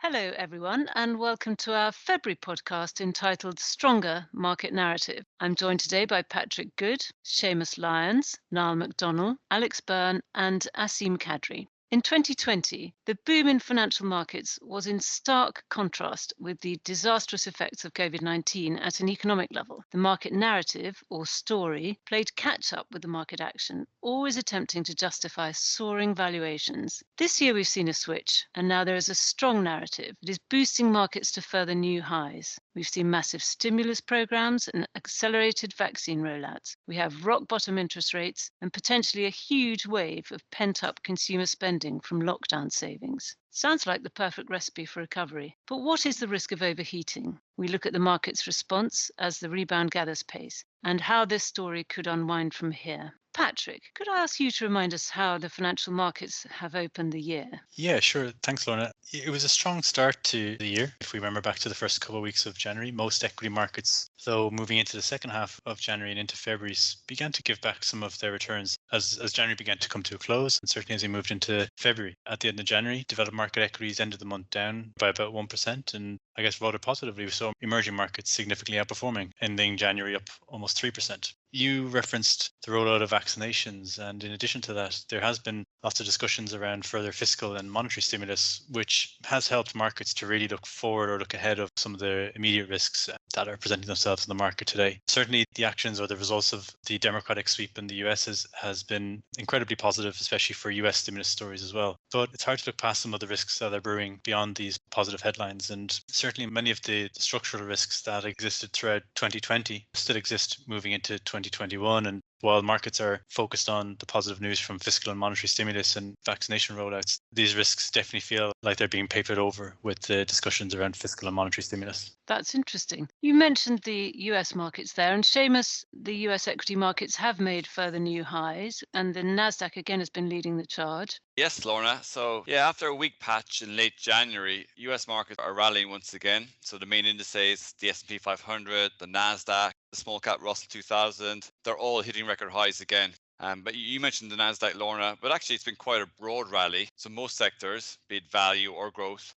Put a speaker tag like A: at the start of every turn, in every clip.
A: Hello, everyone, and welcome to our February podcast entitled Stronger Market Narrative. I'm joined today by Patrick Good, Seamus Lyons, Niall McDonnell, Alex Byrne, and Asim Kadri. In 2020, the boom in financial markets was in stark contrast with the disastrous effects of COVID 19 at an economic level. The market narrative, or story, played catch up with the market action, always attempting to justify soaring valuations. This year, we've seen a switch, and now there is a strong narrative that is boosting markets to further new highs. We've seen massive stimulus programs and accelerated vaccine rollouts. We have rock bottom interest rates and potentially a huge wave of pent up consumer spending from lockdown savings. Sounds like the perfect recipe for recovery. But what is the risk of overheating? We look at the market's response as the rebound gathers pace and how this story could unwind from here. Patrick, could I ask you to remind us how the financial markets have opened the year?
B: Yeah, sure. Thanks, Lorna. It was a strong start to the year. If we remember back to the first couple of weeks of January, most equity markets, though moving into the second half of January and into February, began to give back some of their returns as January began to come to a close, and certainly as we moved into February. At the end of January, developed market equities ended the month down by about 1%, and I guess rather positively, we saw emerging markets significantly outperforming, ending January up almost 3%. You referenced the rollout of vaccinations, and in addition to that, there has been lots of discussions around further fiscal and monetary stimulus, which has helped markets to really look forward or look ahead of some of the immediate risks that are presenting themselves in the market today. Certainly, the actions or the results of the Democratic sweep in the US has been incredibly positive, especially for US stimulus stories as well. But it's hard to look past some of the risks that are brewing beyond these positive headlines, and certainly many of the structural risks that existed throughout 2020 still exist moving into 2021. And while markets are focused on the positive news from fiscal and monetary stimulus and vaccination rollouts, these risks definitely feel like they're being papered over with the discussions around fiscal and monetary stimulus.
A: That's interesting. You mentioned the US markets there, and Seamus, the US equity markets have made further new highs, and the NASDAQ again has been leading the charge.
C: Yes, Lorna. So, yeah, after a weak patch in late January, US markets are rallying once again. So, the main indices, the S&P 500, the Nasdaq, the small cap Russell 2000, they're all hitting record highs again. But you mentioned the Nasdaq, Lorna, but actually it's been quite a broad rally. So, most sectors, be it value or growth,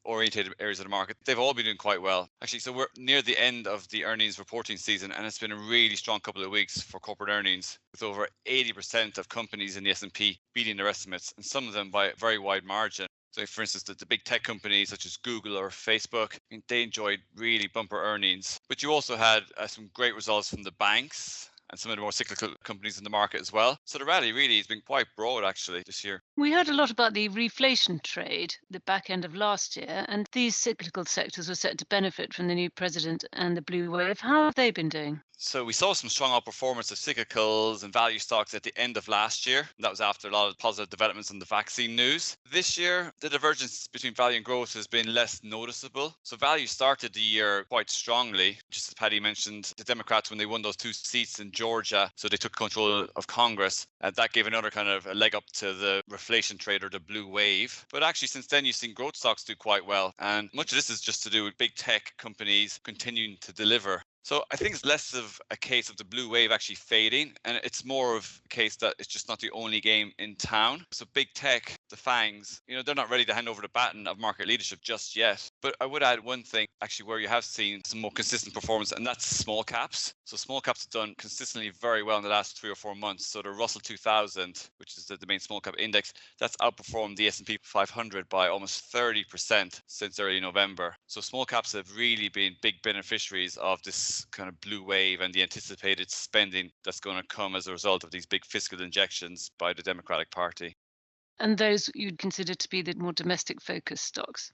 C: orientated areas of the market, they've all been doing quite well. Actually, so we're near the end of the earnings reporting season, and it's been a really strong couple of weeks for corporate earnings, with over 80% of companies in the S&P beating their estimates, and some of them by a very wide margin. So, for instance, the big tech companies such as Google or Facebook, they enjoyed really bumper earnings. But you also had some great results from the banks and some of the more cyclical companies in the market as well. So the rally really has been quite broad actually this year.
A: We heard a lot about the reflation trade, the back end of last year, and these cyclical sectors were set to benefit from the new president and the blue wave. How have they been doing?
C: So we saw some strong outperformance of cyclicals and value stocks at the end of last year. That was after a lot of positive developments in the vaccine news. This year, the divergence between value and growth has been less noticeable. So value started the year quite strongly. Just as Paddy mentioned, the Democrats, when they won those 2 seats in Georgia, so they took control of Congress, and that gave another kind of a leg up to the reflation trade or the blue wave. But actually, since then, you've seen growth stocks do quite well. And much of this is just to do with big tech companies continuing to deliver. So I think it's less of a case of the blue wave actually fading, and it's more of a case that it's just not the only game in town. So big tech, the FANGs, they're not ready to hand over the baton of market leadership just yet. But I would add one thing actually where you have seen some more consistent performance, and that's small caps. So small caps have done consistently very well in the last 3 or 4 months. So the Russell 2000, which is the main small cap index, that's outperformed the S&P 500 by almost 30% since early November. So small caps have really been big beneficiaries of this kind of blue wave and the anticipated spending that's going to come as a result of these big fiscal injections by the Democratic Party.
A: And those you'd consider to be the more domestic focused stocks?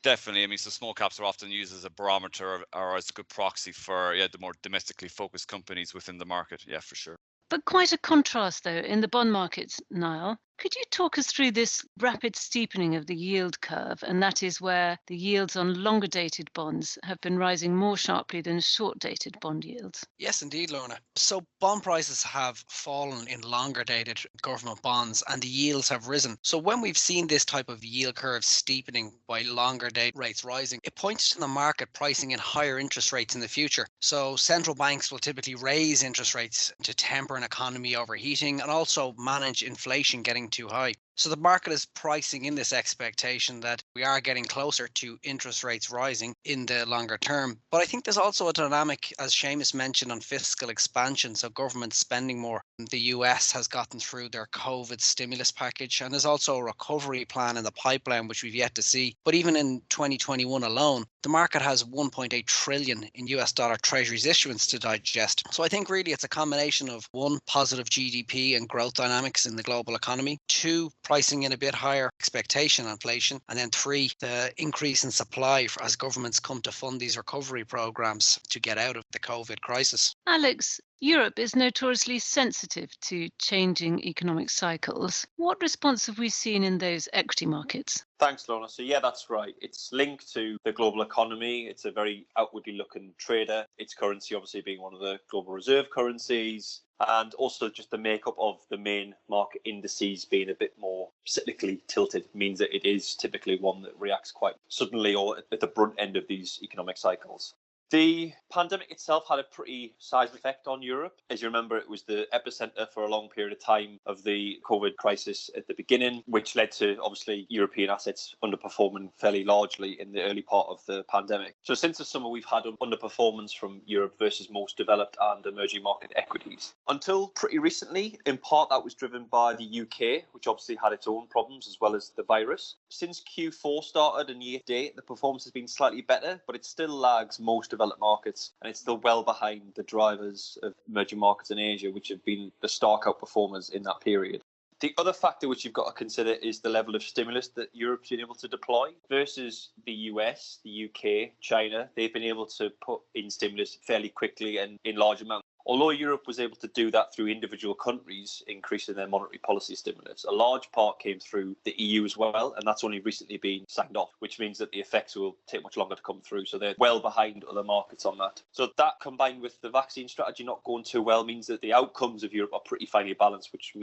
C: Definitely. I mean, so small caps are often used as a barometer or as a good proxy for the more domestically focused companies within the market. Yeah, for sure.
A: But quite a contrast, though, in the bond markets, Niall. Could you talk us through this rapid steepening of the yield curve? And that is where the yields on longer dated bonds have been rising more sharply than short dated bond yields.
D: Yes, indeed, Lorna. So bond prices have fallen in longer dated government bonds and the yields have risen. So when we've seen this type of yield curve steepening by longer date rates rising, it points to the market pricing in higher interest rates in the future. So central banks will typically raise interest rates to temper an economy overheating and also manage inflation getting too high. So the market is pricing in this expectation that we are getting closer to interest rates rising in the longer term. But I think there's also a dynamic, as Seamus mentioned, on fiscal expansion. So government spending more. The US has gotten through their COVID stimulus package, and there's also a recovery plan in the pipeline, which we've yet to see. But even in 2021 alone, the market has 1.8 trillion in US dollar treasuries issuance to digest. So I think really it's a combination of one, positive GDP and growth dynamics in the global economy, two, pricing in a bit higher expectation inflation, and then three, the increase in supply as governments come to fund these recovery programs to get out of the COVID crisis.
A: Alex, Europe is notoriously sensitive to changing economic cycles. What response have we seen in those equity markets?
E: Thanks, Lorna. So yeah, that's right. It's linked to the global economy. It's a very outwardly looking trader. Its currency obviously being one of the global reserve currencies, and also just the makeup of the main market indices being a bit more cyclically tilted means that it is typically one that reacts quite suddenly or at the brunt end of these economic cycles. The pandemic itself had a pretty seismic effect on Europe. As you remember, it was the epicenter for a long period of time of the COVID crisis at the beginning, which led to obviously European assets underperforming fairly largely in the early part of the pandemic. So since the summer, we've had underperformance from Europe versus most developed and emerging market equities. Until pretty recently, in part that was driven by the UK, which obviously had its own problems as well as the virus. Since Q4 started and year to date, the performance has been slightly better, but it still lags most developed markets, and it's still well behind the drivers of emerging markets in Asia, which have been the stark outperformers in that period. The other factor which you've got to consider is the level of stimulus that Europe's been able to deploy versus the US, the UK, China. They've been able to put in stimulus fairly quickly and in large amounts. Although Europe was able to do that through individual countries increasing their monetary policy stimulus, a large part came through the EU as well, and that's only recently been signed off, which means that the effects will take much longer to come through. So they're well behind other markets on that. So that combined with the vaccine strategy not going too well means that the outcomes of Europe are pretty finely balanced, which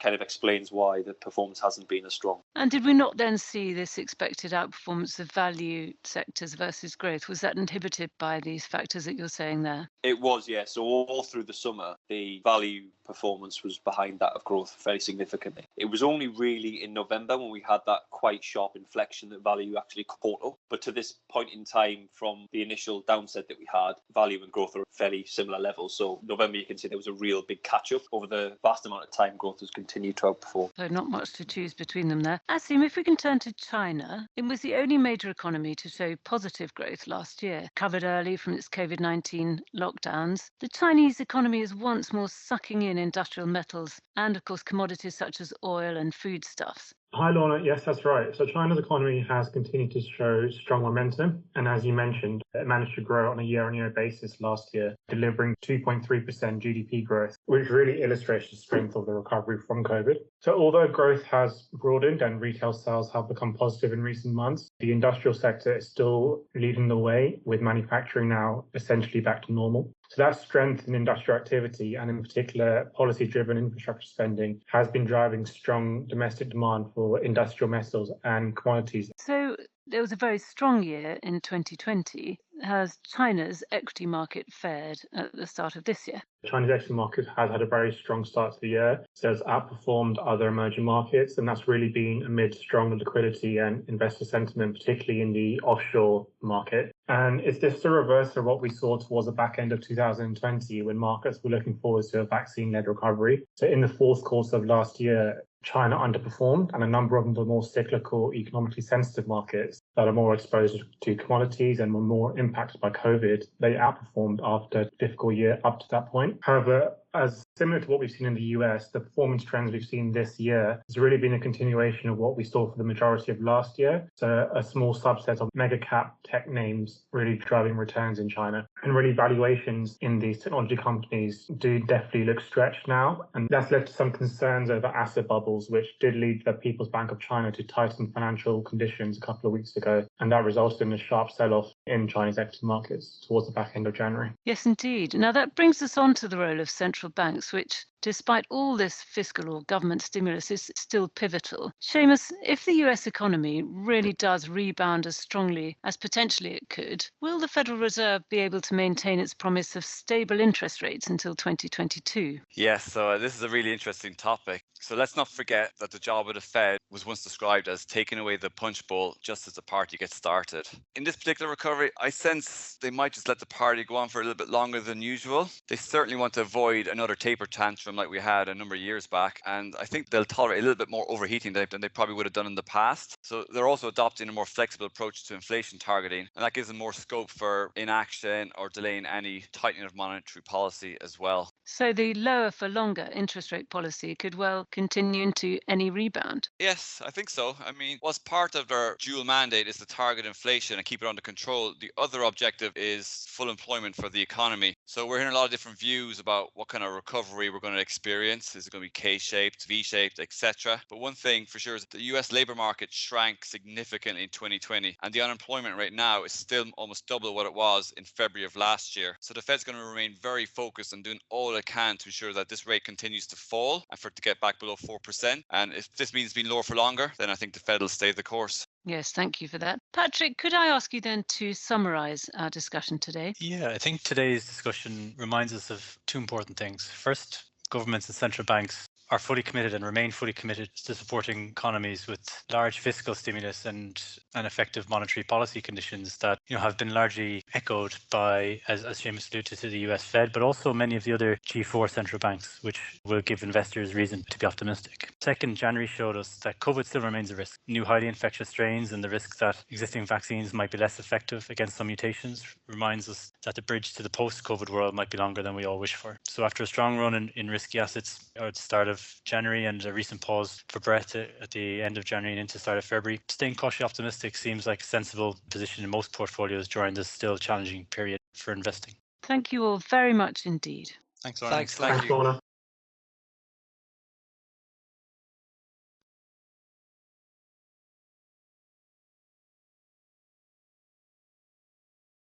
E: kind of explains why the performance hasn't been as strong.
A: And did we not then see this expected outperformance of value sectors versus growth? Was that inhibited by these factors that you're saying there?
E: It was, yeah. So all through the summer, the value performance was behind that of growth very significantly. It was only really in November when we had that quite sharp inflection that value actually caught up. But to this point in time, from the initial downset that we had, value and growth are at fairly similar levels. So November, you can see there was a real big catch-up. Over the vast amount of time, growth has continued to outperform.
A: So not much to choose between them there. Asim, if we can turn to China, it was the only major economy to show positive growth last year, covered early from its COVID-19 lockdowns. The Chinese economy is once more sucking in industrial metals and, of course, commodities such as oil and foodstuffs.
F: Hi, Lorna. Yes, that's right. So China's economy has continued to show strong momentum. And as you mentioned, it managed to grow on a year-on-year basis last year, delivering 2.3% GDP growth, which really illustrates the strength of the recovery from COVID. So although growth has broadened and retail sales have become positive in recent months, the industrial sector is still leading the way, with manufacturing now essentially back to normal. So that strength in industrial activity, and in particular policy-driven infrastructure spending, has been driving strong domestic demand for industrial metals and commodities.
A: So there was a very strong year in 2020. Has China's equity market fared at the start of this year?
F: The Chinese equity market has had a very strong start to the year. So it's outperformed other emerging markets, and that's really been amid strong liquidity and investor sentiment, particularly in the offshore market. And it's just a reverse of what we saw towards the back end of 2020, when markets were looking forward to a vaccine-led recovery. So in the fourth quarter of last year, China underperformed, and a number of the more cyclical, economically sensitive markets that are more exposed to commodities and were more impacted by COVID, they outperformed after a difficult year up to that point. However, as similar to what we've seen in the US, the performance trends we've seen this year has really been a continuation of what we saw for the majority of last year. So a small subset of mega cap tech names really driving returns in China. And really valuations in these technology companies do definitely look stretched now. And that's led to some concerns over asset bubbles, which did lead the People's Bank of China to tighten financial conditions a couple of weeks ago. And that resulted in a sharp sell-off in Chinese equity markets towards the back end of January.
A: Yes, indeed. Now that brings us on to the role of central banks, which despite all this fiscal or government stimulus, is still pivotal. Seamus, if the US economy really does rebound as strongly as potentially it could, will the Federal Reserve be able to maintain its promise of stable interest rates until 2022?
C: Yes, so this is a really interesting topic. So let's not forget that the job of the Fed was once described as taking away the punch bowl just as the party gets started. In this particular recovery, I sense they might just let the party go on for a little bit longer than usual. They certainly want to avoid another taper tantrum like we had a number of years back, and I think they'll tolerate a little bit more overheating than they probably would have done in the past. So they're also adopting a more flexible approach to inflation targeting, and that gives them more scope for inaction or delaying any tightening of monetary policy as well.
A: So the lower for longer interest rate policy could well continue into any rebound.
C: Yes, I think so. I mean, what's part of their dual mandate is to target inflation and keep it under control. The other objective is full employment for the economy. So we're hearing a lot of different views about what kind of recovery we're going to experience. Is it going to be K-shaped, V-shaped, etc.? But one thing for sure is that the US labor market shrank significantly in 2020, and the unemployment rate now is still almost double what it was in February of last year. So the Fed's going to remain very focused on doing all it can to ensure that this rate continues to fall and for it to get back below 4%. And if this means being lower for longer, then I think the Fed will stay the course.
A: Yes, thank you for that. Patrick, could I ask you then to summarise our discussion today?
B: Yeah, I think today's discussion reminds us of two important things. First, governments and central banks are fully committed and remain fully committed to supporting economies with large fiscal stimulus and effective monetary policy conditions that have been largely echoed by, as Seamus alluded to, the US Fed, but also many of the other G4 central banks, which will give investors reason to be optimistic. Second, January showed us that COVID still remains a risk. New highly infectious strains and the risk that existing vaccines might be less effective against some mutations reminds us that the bridge to the post-COVID world might be longer than we all wish for. So after a strong run in risky assets at the start of January and a recent pause for breath at the end of January and into the start of February, staying cautiously optimistic seems like a sensible position in most portfolios during this still challenging period for investing.
A: Thank you all very much indeed.
B: Thanks, Lorna.
D: Thanks,
F: Thanks, Lorna.